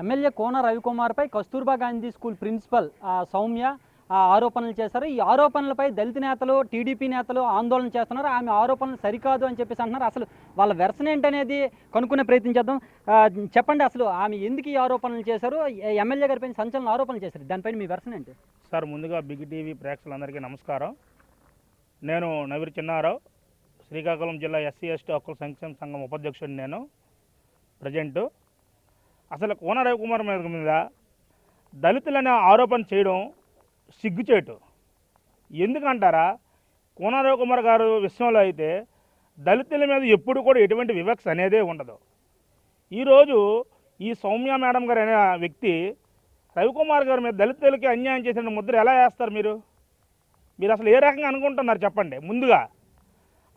MLA కోన రవికుమార్పై Kasturba Gandhi school principal Soumya ఆరోపణలు చేశారు. ఈ ఆరోపణలపై దళిత నేతలు, టీడీపీ నేతలు ఆందోళన చేస్తున్నారు. ఆమె ఆరోపణలు సరికాదు అని చెప్పేసి అంటున్నారు. అసలు వాళ్ళ వెర్షన్ ఏంటనేది కనుక్కునే ప్రయత్నం చేద్దాం. చెప్పండి, అసలు ఆమె ఎందుకు ఈ ఆరోపణలు చేశారు? ఎమ్మెల్యే గారిపై సంచలన ఆరోపణలు చేశారు, దానిపైన మీ వెర్షన్ ఏంటి? సార్, ముందుగా బిగ్ టీవీ ప్రేక్షకులందరికీ నమస్కారం. నేను నవీర్ చిన్నారావు, శ్రీకాకుళం జిల్లా ఎస్సీ ఎస్టీ హక్కుల సంక్షేమ సంఘం ఉపాధ్యక్షుడిని. నేను ప్రజెంటు అసలు కోన రవికుమార్ మీద దళితులనే ఆరోపణ చేయడం సిగ్గుచేటు. ఎందుకంటారా, కోన రవికుమార్ గారు విషయంలో అయితే దళితుల మీద ఎప్పుడు కూడా ఎటువంటి వివక్ష అనేదే ఉండదు. ఈరోజు ఈ సౌమ్య మేడం గారు అనే వ్యక్తి రవికుమార్ గారి మీద దళితులకి అన్యాయం చేసిన ముద్ర ఎలా వేస్తారు? మీరు అసలు ఏ రకంగా అనుకుంటున్నారు చెప్పండి. ముందుగా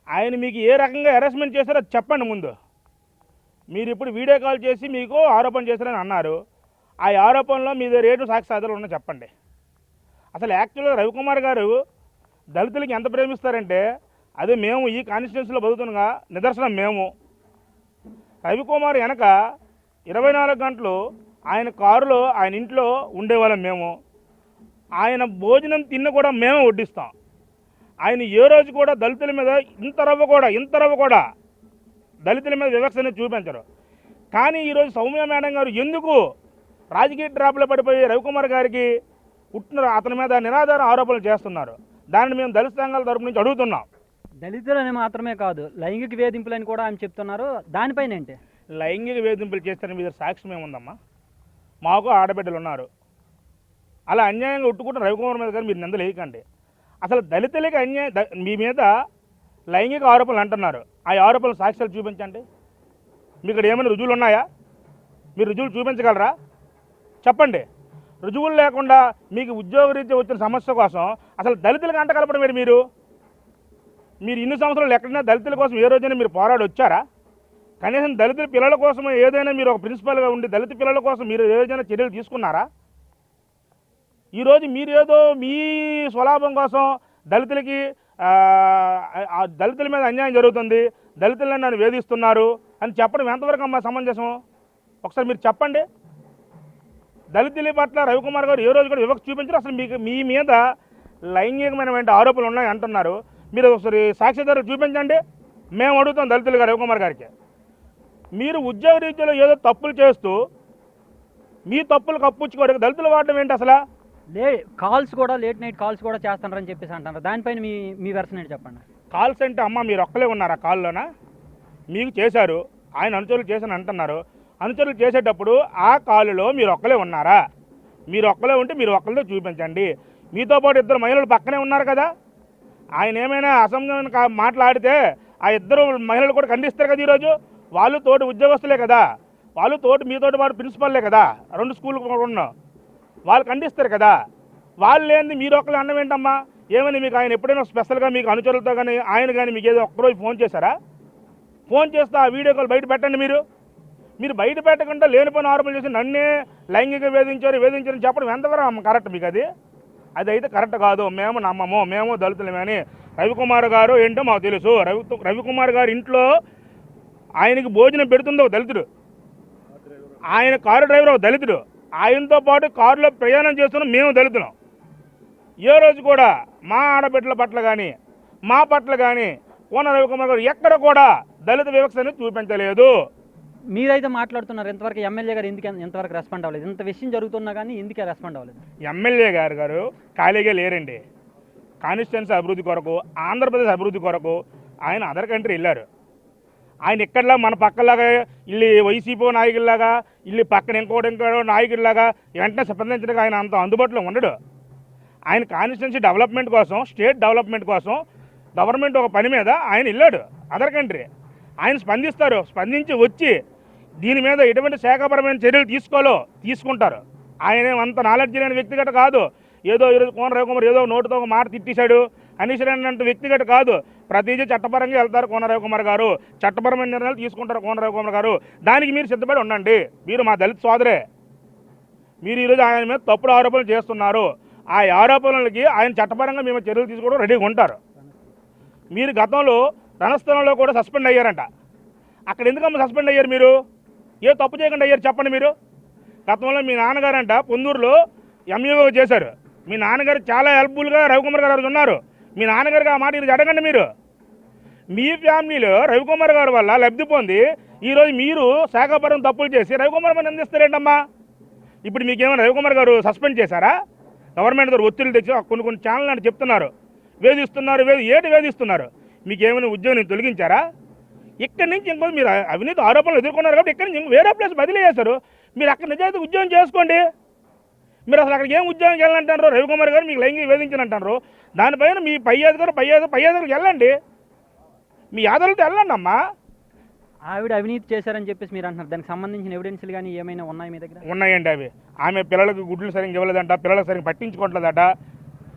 ఆయన మీకు ఏ రకంగా అరెస్ట్మెంట్ చేశారో చెప్పండి. ముందు మీరు ఇప్పుడు వీడియో కాల్ చేసి మీకు ఆరోపణ చేశారని అన్నారు. ఆ ఆరోపణలో మీ రేటు సాక్ష్యాధారాలు ఉన్నా చెప్పండి. అసలు యాక్చువల్గా రవికుమార్ గారు దళితులకి ఎంత ప్రేమిస్తారంటే అదే మేము ఈ కాన్స్టిట్యున్సీలో బతుకుతున్నగా నిదర్శనం. మేము రవికుమార్ వెనక 24 గంటలు ఆయన కారులో ఆయన ఇంట్లో ఉండేవాళ్ళం. మేము ఆయన భోజనం తిన్న కూడా మేమే వడ్డిస్తాం. ఆయన ఏ రోజు కూడా దళితుల మీద ఇంత రవ్వ కూడా దళితుల మీద వివక్ష అనేది చూపించరు. కానీ ఈరోజు సౌమ్య మేడం గారు ఎందుకు రాజకీయ ట్రాప్లో పడిపోయి రవికుమార్ గారికి అతని మీద నిరాధార ఆరోపణలు చేస్తున్నారు? దానిని మేము దళిత సంఘాల తరపు నుంచి అడుగుతున్నాం. దళితులని మాత్రమే కాదు, లైంగిక వేధింపులని కూడా ఆయన చెప్తున్నారు. దానిపైన ఏంటి? లైంగిక వేధింపులు చేస్తున్న మీద సాక్ష్యం ఏముందమ్మా? మాకు ఆడబిడ్డలు ఉన్నారు. అలా అన్యాయంగా ఉట్టుకుంటున్న రవికుమార్ మీద కానీ మీరు నిందలు వేయకండి. అసలు దళితులకి మీ మీద లైంగిక ఆరోపణలు అంటున్నారు. ఆ ఆరోపణలు సాక్ష్యాలు చూపించండి. మీకు ఇక్కడ ఏమైనా రుజువులు ఉన్నాయా? మీరు రుజువులు చూపించగలరా? చెప్పండి. రుజువులు లేకుండా మీకు ఉద్యోగరీత్యా వచ్చిన సమస్య కోసం అసలు దళితులకు అంట కలపడం మీరు ఇన్ని సంవత్సరాలు ఎక్కడైనా దళితుల కోసం ఏ రోజైనా మీరు పోరాడి వచ్చారా? కనీసం దళితుల పిల్లల కోసం ఏదైనా మీరు ఒక ప్రిన్సిపల్గా ఉండి దళిత పిల్లల కోసం మీరు ఏదైనా చర్యలు తీసుకున్నారా? ఈరోజు మీరు ఏదో మీ స్వలాభం కోసం దళితులకి దళితుల మీద అన్యాయం జరుగుతుంది, దళితులను నన్ను వేధిస్తున్నారు అని చెప్పడం ఎంతవరకు అమ్మా సమంజసం? ఒకసారి మీరు చెప్పండి. దళితుల పట్ల రవికుమార్ గారు ఏ రోజు కూడా వివక్ష చూపించారు? అసలు మీ మీద లైంగికమైన ఆరోపణలు ఉన్నాయి అంటున్నారు. మీరు ఒకసారి సాక్ష్యాధారాలు చూపించండి. మేము అడుగుతాం దళితులు గారు రవికుమార్ గారికి. మీరు ఉద్యోగ రీత్యాలో ఏదో తప్పులు చేస్తూ మీ తప్పులు కప్పుచ్చుకోవడానికి దళితులు వాడడం ఏంటి? అసలు కాల్స్ కూడా లేట్ నైట్ కాల్స్ కూడా చేస్తున్నారని చెప్పేసి అంటున్నారు. దానిపైన మీ వెర్షన్ ఏంటి చెప్పండి. కాల్స్ అంటే అమ్మ మీరు ఒక్కలే ఉన్నారా కాల్లోనా? మీకు చేశారు, ఆయన అనుచరులు చేశాను అంటున్నారు. అనుచరులు చేసేటప్పుడు ఆ కాలులో మీరు ఒక్కలే ఉన్నారా? మీరు ఒక్కలే ఉంటే మీరు ఒక్కరితో చూపించండి. మీతో పాటు 2 మహిళలు పక్కనే ఉన్నారు కదా. ఆయన ఏమైనా అసంబద్ధంగా మాట్లాడితే ఆ 2 మహిళలు కూడా ఖండిస్తారు కదా. ఈరోజు వాళ్ళు తోటి ఉద్యోగస్తులే కదా, వాళ్ళు మీతోటి పాటు ప్రిన్సిపల్లే కదా, 2 స్కూల్ ఉన్నాం, వాళ్ళు ఖండిస్తారు కదా. వాళ్ళు లేనిది మీరు ఒక్కరు అన్నం ఏంటమ్మా? ఏమని మీకు ఆయన ఎప్పుడైనా స్పెషల్గా మీకు అనుచరులతో కానీ ఆయన కానీ మీకు ఏదో ఒక్కరోజు ఫోన్ చేశారా? ఫోన్ చేస్తే ఆ వీడియో కాల్ బయట పెట్టండి. మీరు బయట పెట్టకుండా లేనిపోయిన ఆరోపణలు చేసి నన్నే లైంగిక వేధించారని చెప్పడం ఎంతవరకు కరెక్ట్? మీకు అది అయితే కరెక్ట్ కాదు. మేము నమ్మము, మేము దళితులమే అని రవికుమార్ గారు ఏంటో మాకు తెలుసు. రవికుమార్ గారు ఇంట్లో ఆయనకి భోజనం పెడుతుందో దళితుడు, ఆయన కారు డ్రైవర్ దళితుడు, ఆయనతో పాటు కారులో ప్రయాణం చేస్తున్నాం మేము దళితులం. ఏ రోజు కూడా మా ఆడబిడ్డల పట్ల కానీ మా పట్ల కానీ కోన రవికుమార్ గారు ఎక్కడ కూడా దళిత వివక్ష అనేది చూపించలేదు. మీరైతే మాట్లాడుతున్నారు, ఎంతవరకు ఎమ్మెల్యే గారు ఎంతవరకు రెస్పాండ్ అవ్వలేదు? ఇంత విషయం జరుగుతున్నా కానీ ఎందుకే రెస్పాండ్ అవ్వలేదు? ఎమ్మెల్యే గారు ఖాళీగా లేరండి. కాన్స్టిట్యున్సీ అభివృద్ధి కొరకు, ఆంధ్రప్రదేశ్ అభివృద్ధి కొరకు ఆయన అదర్ కంట్రీ వెళ్ళారు. ఆయన ఇక్కడలా మన పక్కలాగా ఇల్లు వైసీపీ నాయకుల్లాగా ఇల్లు పక్కన ఇంకో నాయకుడిలాగా వెంటనే స్పందించడానికి ఆయన అంత అందుబాటులో ఉండడు. ఆయన కాన్స్టిట్యున్సీ డెవలప్మెంట్ కోసం, స్టేట్ డెవలప్మెంట్ కోసం గవర్నమెంట్ ఒక పని మీద ఆయన వెళ్ళాడు అదర్ కంట్రీ. ఆయన స్పందిస్తారు, స్పందించి వచ్చి దీని మీద ఎటువంటి శాఖపరమైన చర్యలు తీసుకుంటారు. ఆయన అంత నాలెడ్జ్ లేని వ్యక్తిగత కాదు. ఏదో ఈరోజు కోన రవికుమార్ ఏదో నోటితో ఒక మాట తిట్టేశాడు అనేసినంత వ్యక్తిగత కాదు. ప్రతిదీ చట్టపరంగా వెళ్తారు కోన రవికుమార్ గారు, చట్టపరమైన నిర్ణయాలు తీసుకుంటారు కోన రవికుమార్ గారు. దానికి మీరు సిద్ధపడి ఉండండి. మీరు మా దళిత సోదరే. మీరు ఈరోజు ఆయన మీద తప్పుడు ఆరోపణలు చేస్తున్నారు. ఆ ఆరోపణలకి ఆయన చట్టపరంగా మేము చర్యలు తీసుకోవడం రెడీగా ఉంటారు. మీరు గతంలో రణస్థలంలో కూడా సస్పెండ్ అయ్యారంట. అక్కడ ఎందుకమ్మా సస్పెండ్ అయ్యారు? మీరు ఏ తప్పు చేయకుండా అయ్యారు చెప్పండి. మీరు గతంలో మీ నాన్నగారంట పొందూరులో ఎంఈఓ చేశారు. మీ నాన్నగారు చాలా హెల్ప్ఫుల్గా రవికుమార్ గారు ఉన్నారు. మీ నాన్నగారికి ఆ మాట ఈరోజు అడగండి. మీరు మీ ఫ్యామిలీలో రవికుమార్ గారి వల్ల లబ్ధి పొంది ఈరోజు మీరు శాఖాపరం తప్పులు చేసి రవికుమార్ గారిని నిందిస్తారేంటమ్మా? ఇప్పుడు మీకేమైనా రవికుమార్ గారు సస్పెండ్ చేశారా? గవర్నమెంట్ గారు ఒత్తిడి తెచ్చి కొన్ని ఛానల్ అంటే చెప్తున్నారు, వేధిస్తున్నారు. ఏటి వేధిస్తున్నారు? మీకేమైనా ఉద్యోగం తొలగించారా? ఇక్కడి నుంచి ఇంకో మీరు అవినీతి ఆరోపణలు ఎదుర్కొన్నారు కాబట్టి ఇక్కడి నుంచి వేరే ప్లేస్ బదిలీ చేశారు. మీరు అక్కడ నిజాయితీ ఉద్యోగం చేసుకోండి. మీరు అసలు అక్కడికి ఏం ఉద్యోగం వెళ్ళాలంటారు? రవికుమార్ గారు మీకు లైంగిక వేధించినంటారు. దానిపైన మీ పై అధికారులకు వెళ్ళండి. మీ యాదవులతో వెళ్ళండి అమ్మా. ఆవిడ అవినీతి చేశారని చెప్పేసి మీరు అంటున్నారు. దానికి సంబంధించిన ఎవిడెన్స్లు కానీ ఏమైనా ఉన్నాయి మీ దగ్గర? ఉన్నాయండి. అవి ఆమె పిల్లలకు గుడ్లు సరిగ్గా ఇవ్వలేదంట, పిల్లలకు సరిగ్గా పట్టించుకోవట్లేదట.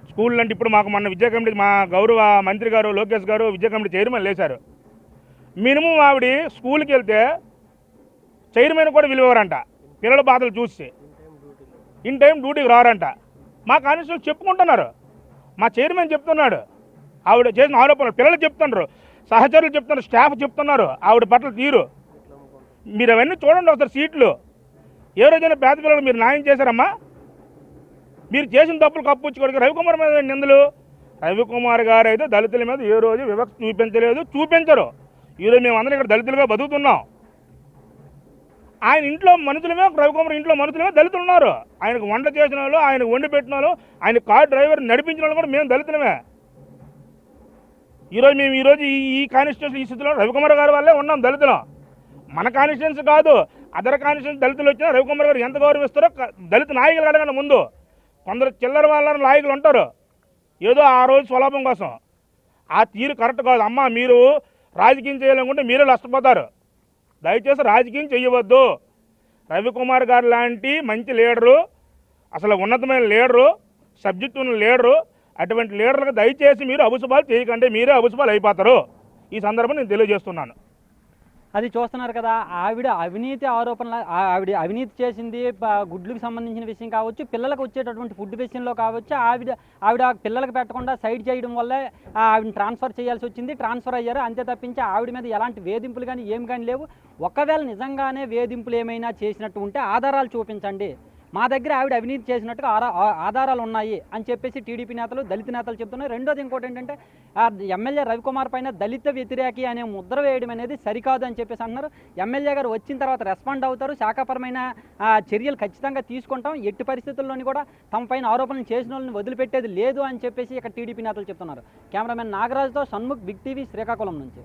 స్కూల్ అంటే ఇప్పుడు మాకు మొన్న విద్యా కమిటీ మా గౌరవ మంత్రి గారు లోకేష్ గారు విద్యా కమిటీ చైర్మన్ లేశారు. మినిమం ఆవిడ స్కూల్కి వెళ్తే చైర్మన్ కూడా విలువరంట. పిల్లల బాధలు చూసి ఇన్ టైం డ్యూటీకి రారంట. మా కానిస్టేబుల్ చెప్పుకుంటున్నారు, మా చైర్మన్ చెప్తున్నాడు. ఆవిడ చేసిన ఆరోపణలు పిల్లలు చెప్తున్నారు, సహచరులు చెప్తున్నారు, స్టాఫ్ చెప్తున్నారు ఆవిడ పట్ల తీరు. మీరు అవన్నీ చూడండి ఒకసారి సీట్లు. ఏ రోజైనా పేద పిల్లలు మీరు న్యాయం చేశారమ్మా? మీరు చేసిన తప్పులు కప్పుచ్చుకోవడానికి రవికుమార్ మీద నిందలు. రవికుమార్ గారు అయితే దళితుల మీద ఏ రోజు వివక్ష చూపించలేదు, చూపించరు. ఈరోజు మేము అందరం ఇక్కడ దళితులుగా బతుకుతున్నాం. ఆయన ఇంట్లో మనుషులమే, రవికుమార్ ఇంట్లో మనుషులమే దళితులు ఉన్నారు. ఆయనకు వంట చేసిన వాళ్ళు, ఆయనకు వండి పెట్టిన వాళ్ళు, ఆయన కార్ డ్రైవర్ నడిపించిన వాళ్ళు కూడా మేము దళితులమే. ఈరోజు ఈ కాన్స్టిట్యూన్సీ ఈ స్థితిలో రవికుమార్ గారి వల్లే ఉన్నాం దళితులం. మన కాన్స్టిట్యూన్సీ కాదు, అదర్ కాన్స్టిట్యూన్సీ దళితులు వచ్చినా రవికుమార్ గారు ఎంత గౌరవిస్తారో దళిత నాయకులు అడగండి ముందు. కొందరు చిల్లర వాళ్ళ నాయకులు ఉంటారు, ఏదో ఆ రోజు స్వలాభం కోసం. ఆ తీరు కరెక్ట్ కాదు అమ్మా. మీరు రాజకీయం చేయాలనుకుంటే మీరే నష్టపోతారు. దయచేసి రాజకీయం చేయవద్దు. రవికుమార్ గారు లాంటి మంచి లీడరు, అసలు ఉన్నతమైన లీడరు, సబ్జెక్ట్ ఉన్న లీడరు, అటువంటి లీడర్లకు దయచేసి మీరు అబుసుబాలు చేయకండి. మీరే అబుసుబాలు అయిపోతారు. ఈ సందర్భం నేను తెలియజేస్తున్నాను. అది చూస్తున్నారు కదా, ఆవిడ అవినీతి ఆరోపణలు, ఆవిడ అవినీతి చేసింది గుడ్లకు సంబంధించిన విషయం కావచ్చు, పిల్లలకు వచ్చేటటువంటి ఫుడ్ విషయంలో కావచ్చు. ఆవిడ పిల్లలకు పెట్టకుండా సైడ్ చేయడం వల్లే ఆవిడని ట్రాన్స్ఫర్ చేయాల్సి వచ్చింది. ట్రాన్స్ఫర్ అయ్యారు అంతే తప్పించి ఆవిడ మీద ఎలాంటి వేధింపులు కానీ ఏం కానీ లేవు. ఒకవేళ నిజంగానే వేధింపులు ఏమైనా చేసినట్టు ఉంటే ఆధారాలు చూపించండి, మా దగ్గర ఆవిడ అవినీతి చేసినట్టుగా ఆధారాలు ఉన్నాయి అని చెప్పేసి టీడీపీ నేతలు, దళిత నేతలు చెప్తున్నారు. రెండోది ఇంకోటి ఏంటంటే ఎమ్మెల్యే రవికుమార్ పైన దళిత వ్యతిరేకి అనే ముద్ర వేయడం అనేది సరికాదు అని చెప్పేసి అంటున్నారు. ఎమ్మెల్యే గారు వచ్చిన తర్వాత రెస్పాండ్ అవుతారు, శాఖాపరమైన చర్యలు ఖచ్చితంగా తీసుకుంటాం, ఎట్టి పరిస్థితుల్లోని కూడా తమ పైన ఆరోపణలు చేసిన వాళ్ళని వదిలిపెట్టేది లేదు అని చెప్పేసి ఇక్కడ టీడీపీ నేతలు చెప్తున్నారు. కెమెరామెన్ నాగరాజుతో షణ్ముఖ్, బిగ్ టీవీ, శ్రీకాకుళం నుంచి.